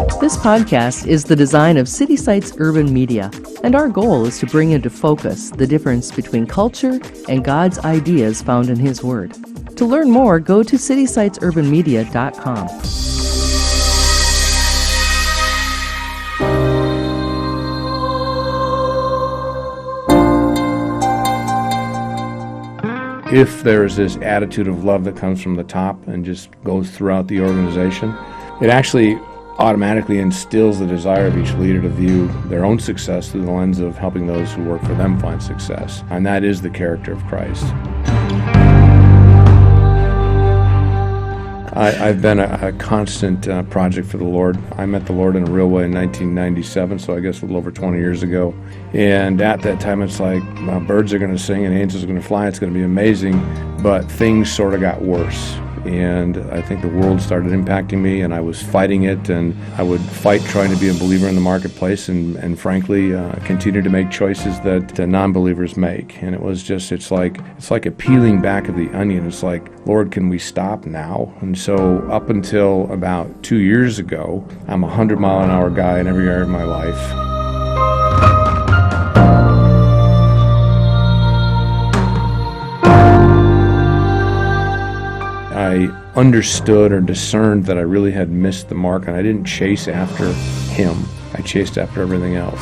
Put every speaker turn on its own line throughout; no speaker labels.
This podcast is the design of City Sites Urban Media, and our goal is to bring into focus the difference between culture and God's ideas found in His Word. To learn more, go to citysitesurbanmedia.com.
If there's this attitude of love that comes from the top and just goes throughout the organization, it actually automatically instills the desire of each leader to view their own success through the lens of helping those who work for them find success. And that is the character of Christ. I've been a constant project for the Lord. I met the Lord in a real way in 1997, so I guess a little over 20 years ago. And at that time, it's like birds are going to sing and angels are going to fly. It's going to be amazing. But things sort of got worse. And I think the world started impacting me, and I was fighting it, and I would fight trying to be a believer in the marketplace and frankly, continue to make choices that non-believers make. And it was just, it's like a peeling back of the onion. It's like, Lord, can we stop now? And so up until about 2 years ago, I'm a 100-mile-an-hour guy in every area of my life. I understood or discerned that I really had missed the mark, and I didn't chase after Him. I chased after everything else.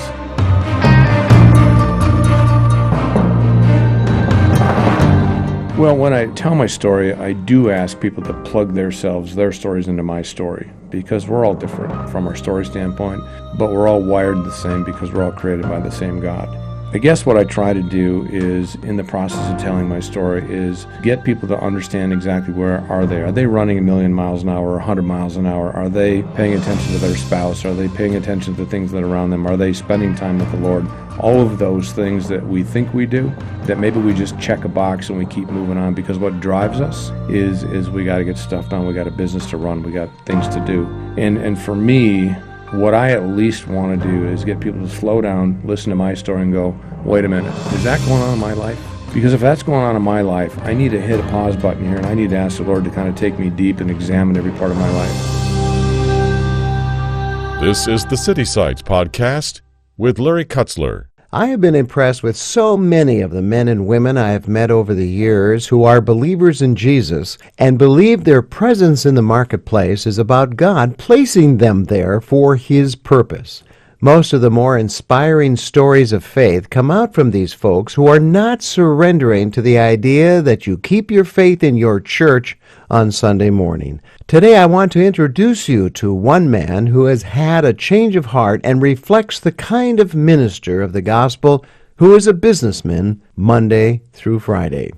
Well, when I tell my story, I do ask people to plug their stories into my story, because we're all different from our story standpoint, but we're all wired the same because we're all created by the same God. I guess what I try to do is, in the process of telling my story, is get people to understand exactly where are they. Are they running 1,000,000 miles an hour or 100 miles an hour? Are they paying attention to their spouse? Are they paying attention to things that are around them? Are they spending time with the Lord? All of those things that we think we do, that maybe we just check a box and we keep moving on, because what drives us is we got to get stuff done. We got a business to run. We got things to do. And for me, what I at least want to do is get people to slow down, listen to my story, and go, wait a minute, is that going on in my life? Because if that's going on in my life, I need to hit a pause button here, and I need to ask the Lord to kind of take me deep and examine every part of my life.
This is the City Sites Podcast with Larry Kutzler.
I have been impressed with so many of the men and women I have met over the years who are believers in Jesus and believe their presence in the marketplace is about God placing them there for His purpose. Most of the more inspiring stories of faith come out from these folks who are not surrendering to the idea that you keep your faith in your church on Sunday morning. Today I want to introduce you to one man who has had a change of heart and reflects the kind of minister of the gospel who is a businessman Monday through Friday.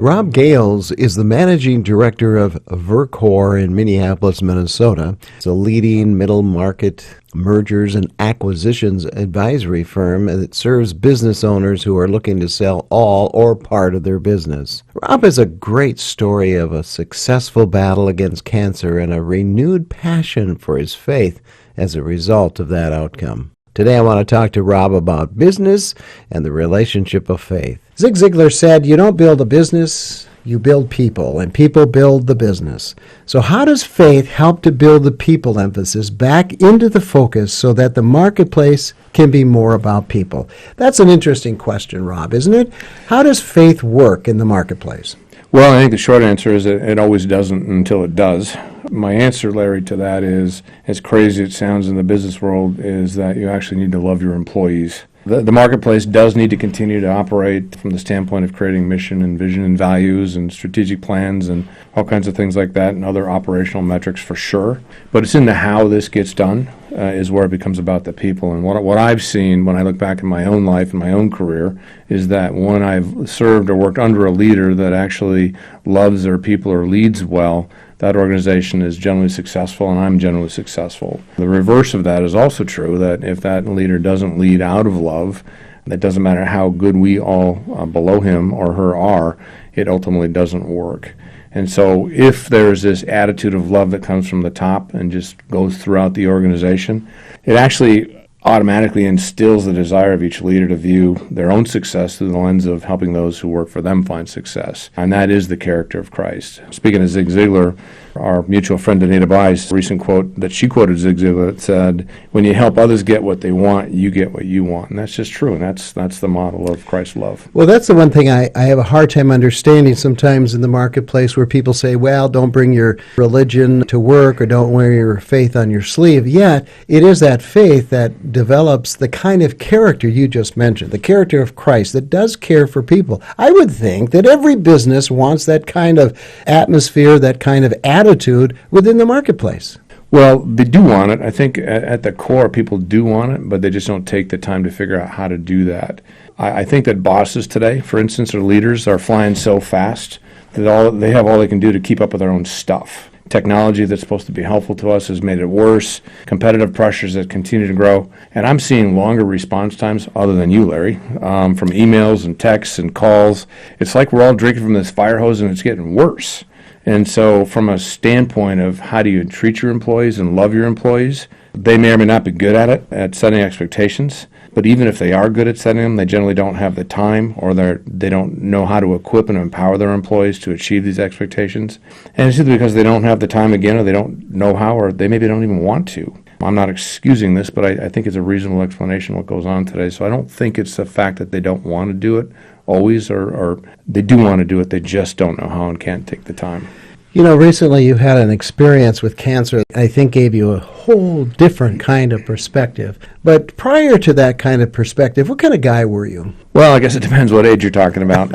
Rob Gales is the Managing Director of VERCOR in Minneapolis, Minnesota. It's a leading middle-market mergers and acquisitions advisory firm that serves business owners who are looking to sell all or part of their business. Rob has a great story of a successful battle against cancer and a renewed passion for his faith as a result of that outcome. Today I want to talk to Rob about business and the relationship of faith. Zig Zigler said, you don't build a business, you build people, and people build the business. So how does faith help to build the people emphasis back into the focus so that the marketplace can be more about people? That's an interesting question, Rob, isn't it? How does faith work in the marketplace?
Well, I think the short answer is that it always doesn't until it does. My answer, Larry, to that is, as crazy it sounds in the business world, is that you actually need to love your employees. The marketplace does need to continue to operate from the standpoint of creating mission and vision and values and strategic plans and all kinds of things like that and other operational metrics for sure. But it's in the how this gets done is where it becomes about the people. And what I've seen when I look back in my own life and my own career is that when I've served or worked under a leader that actually loves their people or leads well, that organization is generally successful, and I'm generally successful. The reverse of that is also true, that if that leader doesn't lead out of love, it doesn't matter how good we all below him or her are, it ultimately doesn't work. And so if there's this attitude of love that comes from the top and just goes throughout the organization, it actually automatically instills the desire of each leader to view their own success through the lens of helping those who work for them find success. And that is the character of Christ. Speaking of Zig Zigler, our mutual friend Anita Bice, a recent quote that she quoted Zig Zigler that said, when you help others get what they want, you get what you want. And that's just true, and that's the model of Christ's love.
Well, that's the one thing I have a hard time understanding sometimes in the marketplace, where people say, well, don't bring your religion to work or don't wear your faith on your sleeve. Yet, it is that faith that develops the kind of character you just mentioned, the character of Christ that does care for people. I would think that every business wants that kind of atmosphere, that kind of attitude within the marketplace.
Well, they do want it. I think at the core, people do want it, but they just don't take the time to figure out how to do that. I think that bosses today, for instance, or leaders, are flying so fast that they have all they can do to keep up with their own stuff. Technology that's supposed to be helpful to us has made it worse. Competitive pressures that continue to grow. And I'm seeing longer response times, other than you, Larry, from emails and texts and calls. It's like we're all drinking from this fire hose and it's getting worse. And so from a standpoint of how do you treat your employees and love your employees, they may or may not be good at it, at setting expectations. But even if they are good at setting them, they generally don't have the time, or they don't know how to equip and empower their employees to achieve these expectations. And it's either because they don't have the time again, or they don't know how, or they maybe don't even want to. I'm not excusing this, but I think it's a reasonable explanation of what goes on today. So I don't think it's the fact that they don't want to do it always, or they do want to do it, they just don't know how and can't take the time.
You know, recently you had an experience with cancer I think gave you a whole different kind of perspective. But prior to that kind of perspective, what kind of guy were you?
Well, I guess it depends what age you're talking about.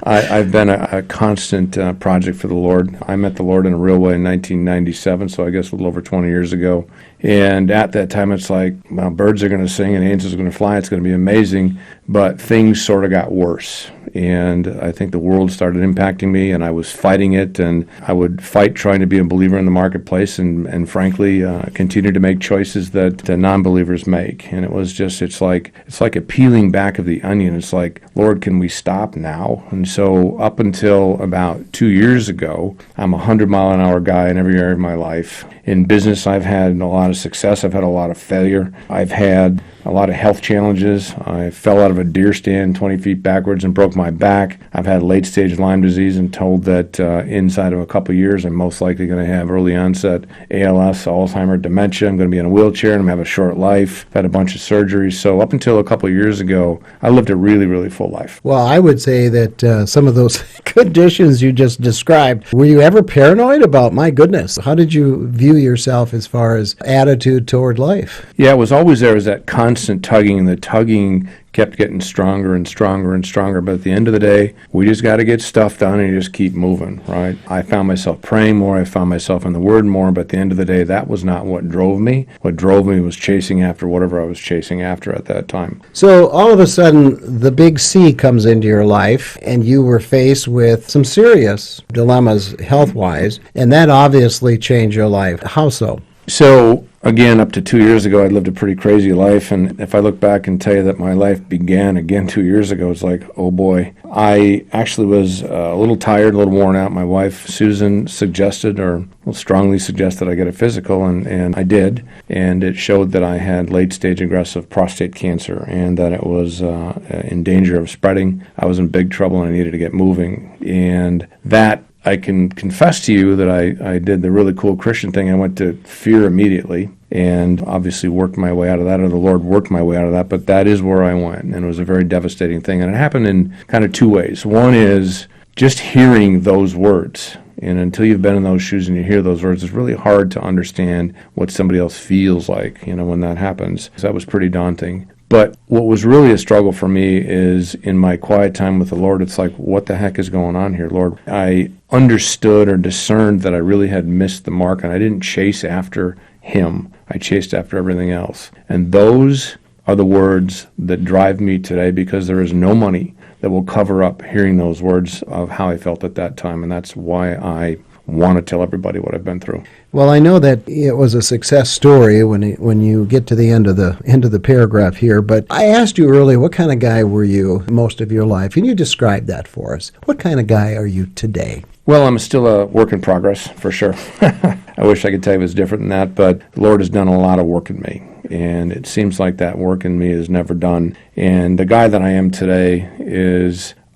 I've been a constant project for the Lord. I met the Lord in a real way in 1997, so I guess a little over 20 years ago. And at that time, it's like, well, birds are going to sing and angels are going to fly. It's going to be amazing. But things sort of got worse. And I think the world started impacting me, and I was fighting it. And I would fight trying to be a believer in the marketplace and frankly, continue to make choices that non-believers make. And it was just, it's like a peeling back of the onion. It's like, Lord, can we stop now? And so up until about 2 years ago, I'm a 100-mile-an-hour guy in every area of my life. In business, I've had a lot of success. I've had a lot of failure. I've had a lot of health challenges. I fell out of a deer stand 20 feet backwards and broke my back. I've had late-stage Lyme disease and told that inside of a couple of years, I'm most likely going to have early onset ALS, Alzheimer's, dementia. I'm going to be in a wheelchair and I'm going to have a short life. I've had a bunch of surgeries. So up until a couple of years ago, I lived a really, really full life.
Well, I would say that some of those conditions you just described, were you ever paranoid about, my goodness, how did you view yourself as far as attitude toward life?
Yeah, it was always there was that constant tugging, and the tugging kept getting stronger and stronger and stronger. But at the end of the day, we just got to get stuff done and you just keep moving, right? I found myself praying more. I found myself in the Word more. But at the end of the day, that was not what drove me. What drove me was chasing after whatever I was chasing after at that time.
So all of a sudden, the big C comes into your life, and you were faced with some serious dilemmas health-wise, and that obviously changed your life. How so?
So, again, up to 2 years ago, I lived a pretty crazy life, and if I look back and tell you that my life began again 2 years ago, it's like, oh boy. I actually was a little tired, a little worn out. My wife, Susan, suggested, or strongly suggested I get a physical, and I did, and it showed that I had late-stage aggressive prostate cancer, and that it was in danger of spreading. I was in big trouble, and I needed to get moving, and that I can confess to you that I did the really cool Christian thing. I went to fear immediately and obviously worked my way out of that, or the Lord worked my way out of that, but that is where I went, and it was a very devastating thing. And it happened in kind of two ways. One is just hearing those words. And until you've been in those shoes and you hear those words, it's really hard to understand what somebody else feels like, when that happens. So that was pretty daunting. But what was really a struggle for me is in my quiet time with the Lord, it's like, what the heck is going on here, Lord? I understood or discerned that I really had missed the mark, and I didn't chase after Him. I chased after everything else. And those are the words that drive me today, because there is no money that will cover up hearing those words of how I felt at that time. And that's why I want to tell everybody what I've been through. Well,
I know that it was a success story when you get to the end of the paragraph here, but I asked you earlier, what kind of guy were you most of your life? And you described that for us. What kind of guy are you today?
Well, I'm still a work in progress, for sure. I wish I could tell you it was different than that, but the Lord has done a lot of work in me. And it seems like that work in me is never done. And the guy that I am today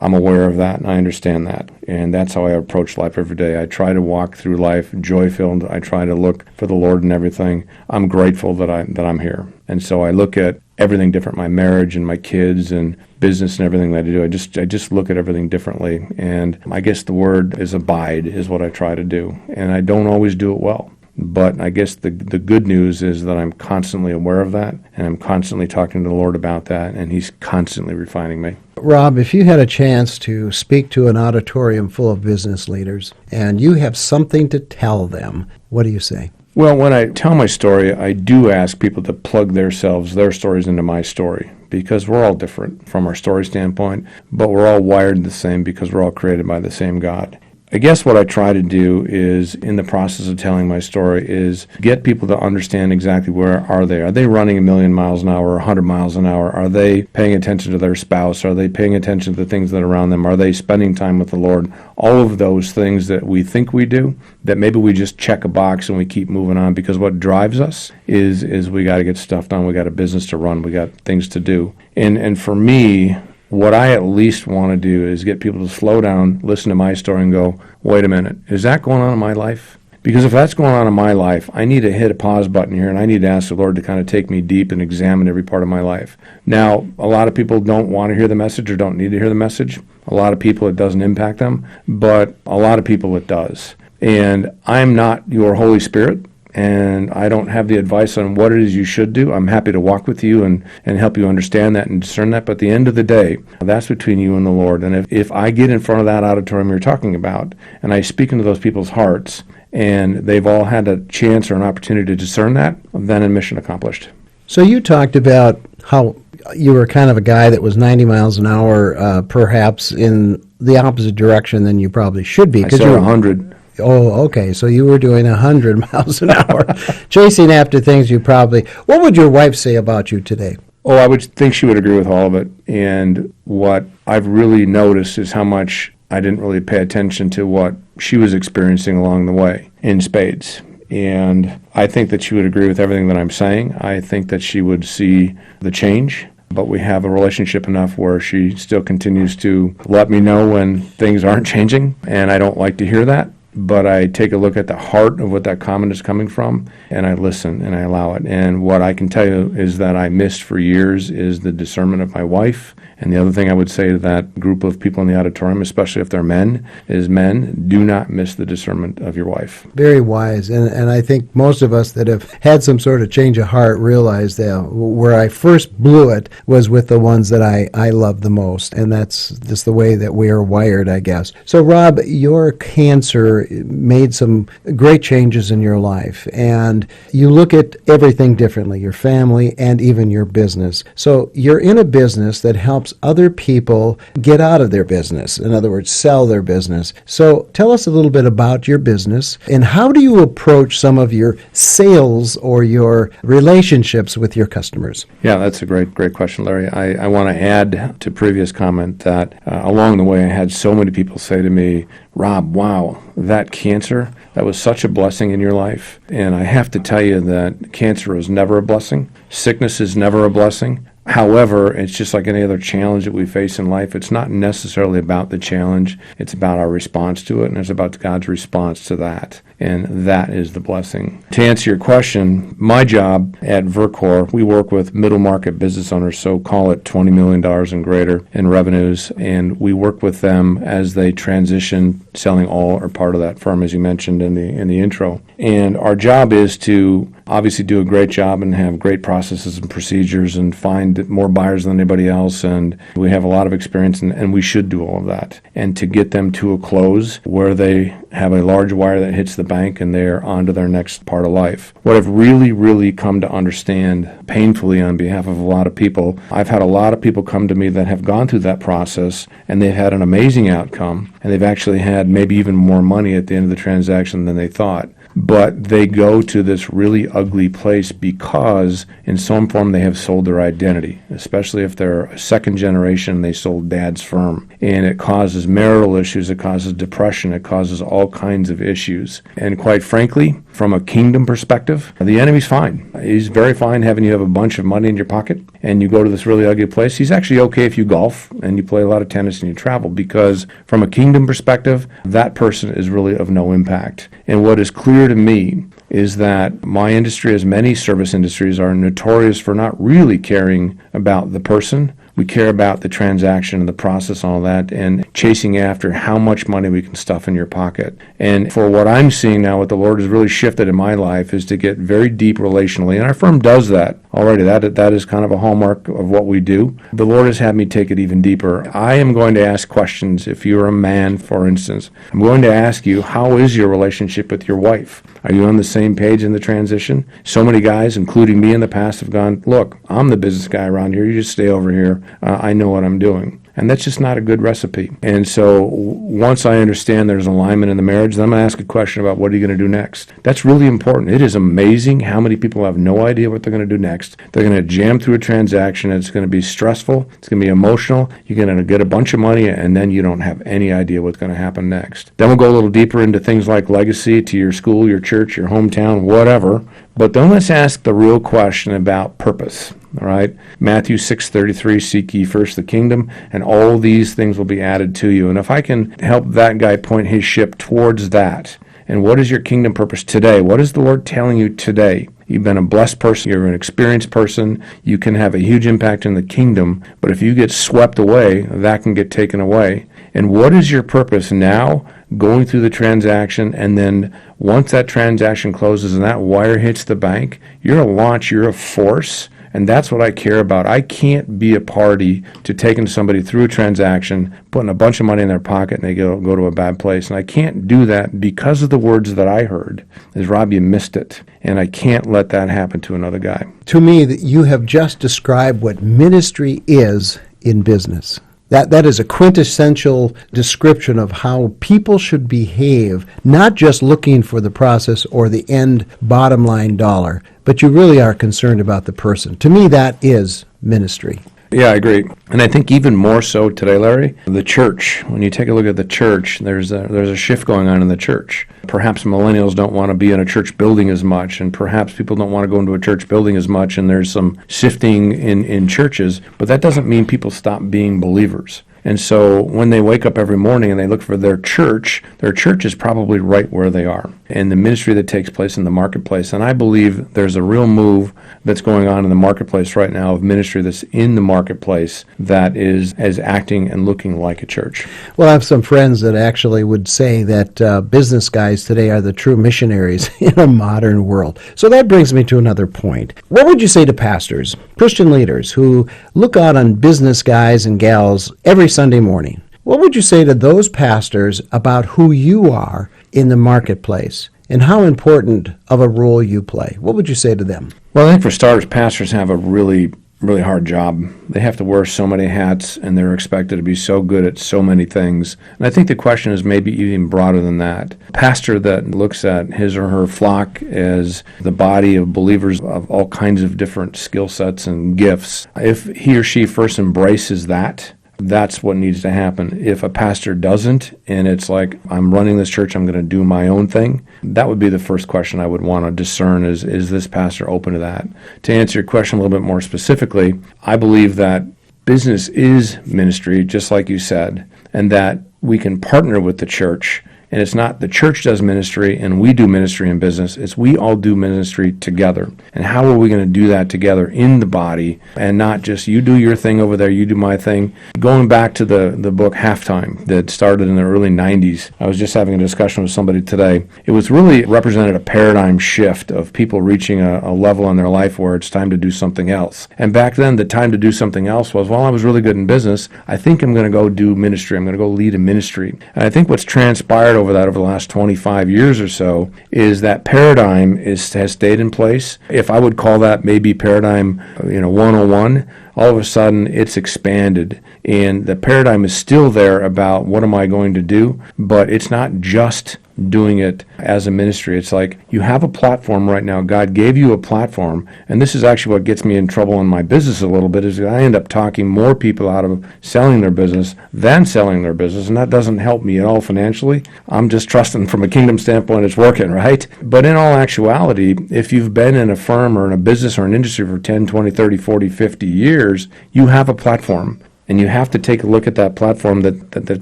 I'm aware of that, and I understand that. And that's how I approach life every day. I try to walk through life joy-filled. I try to look for the Lord in everything. I'm grateful that I'm here. And so I look at everything different, my marriage and my kids and business and everything that I do. I just look at everything differently. And I guess the word is abide is what I try to do. And I don't always do it well. But I guess the good news is that I'm constantly aware of that, and I'm constantly talking to the Lord about that, and He's constantly refining me.
Rob, if you had a chance to speak to an auditorium full of business leaders, and you have something to tell them, what do you say?
Well, when I tell my story, I do ask people to plug their stories into my story, because we're all different from our story standpoint, but we're all wired the same because we're all created by the same God. I guess what I try to do is, in the process of telling my story, is get people to understand exactly where are they. Are they running 1,000,000 miles an hour, 100 miles an hour? Are they paying attention to their spouse? Are they paying attention to the things that are around them? Are they spending time with the Lord? All of those things that we think we do, that maybe we just check a box and we keep moving on, because what drives us is we got to get stuff done. We got a business to run. We got things to do. And for me, what I at least want to do is get people to slow down, listen to my story, and go, wait a minute, is that going on in my life? Because if that's going on in my life, I need to hit a pause button here, and I need to ask the Lord to kind of take me deep and examine every part of my life. Now, a lot of people don't want to hear the message or don't need to hear the message. A lot of people, it doesn't impact them, but a lot of people, it does. And I'm not your Holy Spirit, and I don't have the advice on what it is you should do. I'm happy to walk with you and help you understand that and discern that. But at the end of the day, that's between you and the Lord. And if I get in front of that auditorium you're talking about, and I speak into those people's hearts, and they've all had a chance or an opportunity to discern that, then mission accomplished.
So you talked about how you were kind of a guy that was 90 miles an hour, perhaps in the opposite direction than you probably should be.
I said 100.
Oh, okay. So you were doing 100 miles an hour, chasing after things you probably... What would your wife say about you today?
Oh, I would think she would agree with all of it. And what I've really noticed is how much I didn't really pay attention to what she was experiencing along the way in spades. And I think that she would agree with everything that I'm saying. I think that she would see the change. But we have a relationship enough where she still continues to let me know when things aren't changing, and I don't like to hear that. But I take a look at the heart of what that comment is coming from, and I listen and I allow it. And what I can tell you is that I missed for years is the discernment of my wife. And the other thing I would say to that group of people in the auditorium, especially if they're men, is men, do not miss the discernment of your wife.
Very wise. And I think most of us that have had some sort of change of heart realize that where I first blew it was with the ones that I love the most. And that's just the way that we are wired, I guess. So, Rob, your cancer made some great changes in your life. And you look at everything differently, your family and even your business. So you're in a business that helps other people get out of their business. In other words, sell their business. So tell us a little bit about your business and how do you approach some of your sales or your relationships with your customers?
Yeah, that's a great question, Larry. I want to add to previous comment that along the way I had so many people say to me, Rob, wow, that cancer, that was such a blessing in your life. And I have to tell you that cancer is never a blessing. Sickness is never a blessing. However, it's just like any other challenge that we face in life. It's not necessarily about the challenge. It's about our response to it, and it's about God's response to that. And that is the blessing. To answer your question, my job at VERCOR, we work with middle market business owners, so call it $20 million and greater in revenues, and we work with them as they transition selling all or part of that firm, as you mentioned in the intro. And our job is to obviously do a great job and have great processes and procedures and find more buyers than anybody else, and we have a lot of experience, and we should do all of that. And to get them to a close where they have a large wire that hits the bank and they're on to their next part of life. What I've really, really come to understand painfully on behalf of a lot of people, I've had a lot of people come to me that have gone through that process and they've had an amazing outcome, and they've actually had maybe even more money at the end of the transaction than they thought. but they go to this really ugly place because in some form they have sold their identity, especially if they're a second generation, they sold dad's firm. And it causes marital issues, it causes depression, it causes all kinds of issues. And quite frankly, from a kingdom perspective, the enemy's fine. He's very fine having you have a bunch of money in your pocket and you go to this really ugly place. He's actually okay if you golf and you play a lot of tennis and you travel, because from a kingdom perspective, that person is really of no impact. And what is clear to me is that my industry, as many service industries, are notorious for not really caring about the person. We care about the transaction and the process and all that, and chasing after how much money we can stuff in your pocket. And for what I'm seeing now, what the Lord has really shifted in my life is to get very deep relationally, and our firm does that already. That is kind of a hallmark of what we do. The Lord has had me take it even deeper. I am going to ask questions. If you're a man, for instance, I'm going to ask you, how is your relationship with your wife? Are you on the same page in the transition? So many guys, including me in the past, have gone, look, I'm the business guy around here. You just stay over here. I know what I'm doing. And that's just not a good recipe. And so once I understand there's alignment in the marriage, then I'm going to ask a question about what are you going to do next. That's really important. It is amazing how many people have no idea what they're going to do next. They're going to jam through a transaction. It's going to be stressful. It's going to be emotional. You're going to get a bunch of money, and then you don't have any idea what's going to happen next. Then we'll go a little deeper into things like legacy to your school, your church, your hometown, whatever. But then let's ask the real question about purpose. All right, Matthew 6:33, seek ye first the kingdom, and all these things will be added to you. And if I can help that guy point his ship towards that, and what is your kingdom purpose today? What is the Lord telling you today? You've been a blessed person, you're an experienced person, you can have a huge impact in the kingdom, but if you get swept away, that can get taken away. And what is your purpose now, going through the transaction, and then once that transaction closes and that wire hits the bank, you're a launch, you're a force. And that's what I care about. I can't be a party to taking somebody through a transaction, putting a bunch of money in their pocket, and they go to a bad place. And I can't do that because of the words that I heard. As Rob, you missed it. And I can't let that happen to another guy.
To me, that you have just described what ministry is in business. That is a quintessential description of how people should behave, not just looking for the process or the end bottom line dollar, but you really are concerned about the person. To me, that is ministry.
Yeah, I agree. And I think even more so today, Larry, the church, when you take a look at the church, there's a shift going on in the church. Perhaps millennials don't want to be in a church building as much, and perhaps people don't want to go into a church building as much, and there's some shifting in churches, but that doesn't mean people stop being believers. And so when they wake up every morning and they look for their church is probably right where they are, and the ministry that takes place in the marketplace. And I believe there's a real move that's going on in the marketplace right now of ministry that's in the marketplace that is acting and looking like a church.
Well, I have some friends that actually would say that business guys today are the true missionaries in a modern world. So that brings me to another point. What would you say to pastors, Christian leaders who look out on business guys and gals every Sunday morning? What would you say to those pastors about who you are in the marketplace and how important of a role you play? What would you say to them?
Well, I think for starters, pastors have a really hard job. They have to wear so many hats, and they're expected to be so good at so many things. And I think the question is maybe even broader than that. A pastor that looks at his or her flock as the body of believers of all kinds of different skill sets and gifts, if he or she first embraces that, that's what needs to happen. If a pastor doesn't, and it's like, I'm running this church, I'm going to do my own thing, that would be the first question I would want to discern is this pastor open to that? To answer your question a little bit more specifically, I believe that business is ministry, just like you said, and that we can partner with the church. And it's not the church does ministry and we do ministry in business. It's we all do ministry together. And how are we going to do that together in the body and not just you do your thing over there, you do my thing? Going back to the book Halftime that started in the early 90s, I was just having a discussion with somebody today. It was really represented a paradigm shift of people reaching a level in their life where it's time to do something else. And back then, the time to do something else was, well, I was really good in business. I think I'm going to go do ministry. I'm going to go lead a ministry. And I think what's transpired over the last 25 years or so is that paradigm has stayed in place. If I would call that maybe paradigm 101, all of a sudden it's expanded, and the paradigm is still there about what am I going to do, but it's not just doing it as a ministry. It's like you have a platform right now. God gave you a platform, and this is actually what gets me in trouble in my business a little bit, is I end up talking more people out of selling their business than selling their business, and that doesn't help me at all financially. I'm just trusting from a kingdom standpoint it's working, right? But in all actuality, if you've been in a firm or in a business or an industry for 10, 20, 30, 40, 50 years, you have a platform. And you have to take a look at that platform that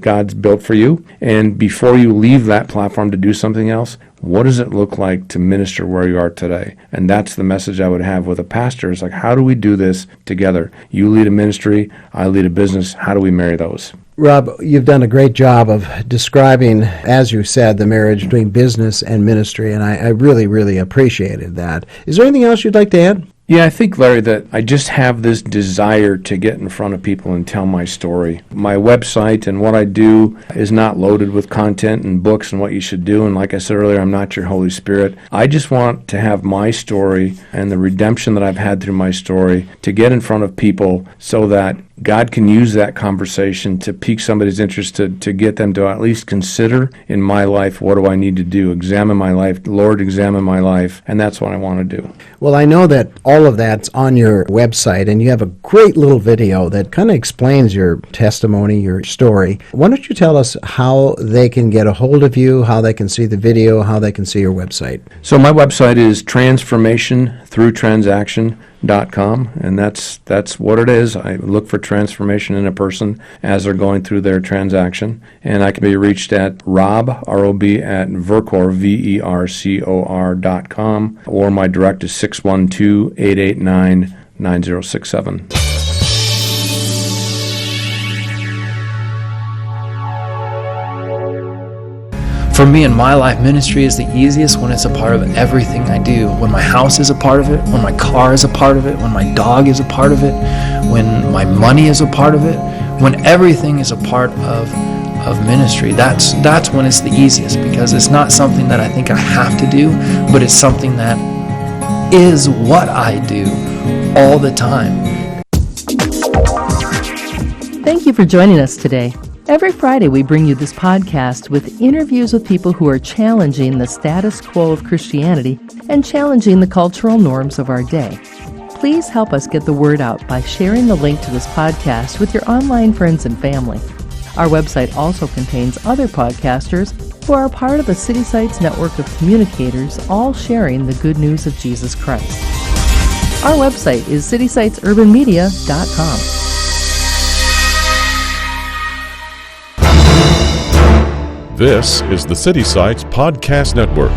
God's built for you. And before you leave that platform to do something else, what does it look like to minister where you are today? And that's the message I would have with a pastor. It's like, how do we do this together? You lead a ministry, I lead a business. How do we marry those?
Rob, you've done a great job of describing, as you said, the marriage between business and ministry, and I really, really appreciated that. Is there anything else you'd like to add?
Yeah, I think, Larry, that I just have this desire to get in front of people and tell my story. My website and what I do is not loaded with content and books and what you should do. And like I said earlier, I'm not your Holy Spirit. I just want to have my story and the redemption that I've had through my story to get in front of people so that God can use that conversation to pique somebody's interest, to get them to at least consider in my life, what do I need to do? Examine my life. Lord, examine my life. And that's what I want to do.
Well, I know that all of that's on your website, and you have a great little video that kind of explains your testimony, your story. Why don't you tell us how they can get a hold of you, how they can see the video, how they can see your website?
So my website is transformationthroughtransaction.com, and that's what it is. I look for transformation in a person as they're going through their transaction, and I can be reached at Rob, R-O-B, at VERCOR, VERCOR.com, or my direct is 612-889-9067.
For me, in my life, ministry is the easiest when it's a part of everything I do. When my house is a part of it, when my car is a part of it, when my dog is a part of it, when my money is a part of it, when everything is a part of ministry. That's when it's the easiest, because it's not something that I think I have to do, but it's something that is what I do all the time.
Thank you for joining us today. Every Friday, we bring you this podcast with interviews with people who are challenging the status quo of Christianity and challenging the cultural norms of our day. Please help us get the word out by sharing the link to this podcast with your online friends and family. Our website also contains other podcasters who are part of the City Sites network of communicators, all sharing the good news of Jesus Christ. Our website is citysitesurbanmedia.com.
This is the City Sites Podcast Network.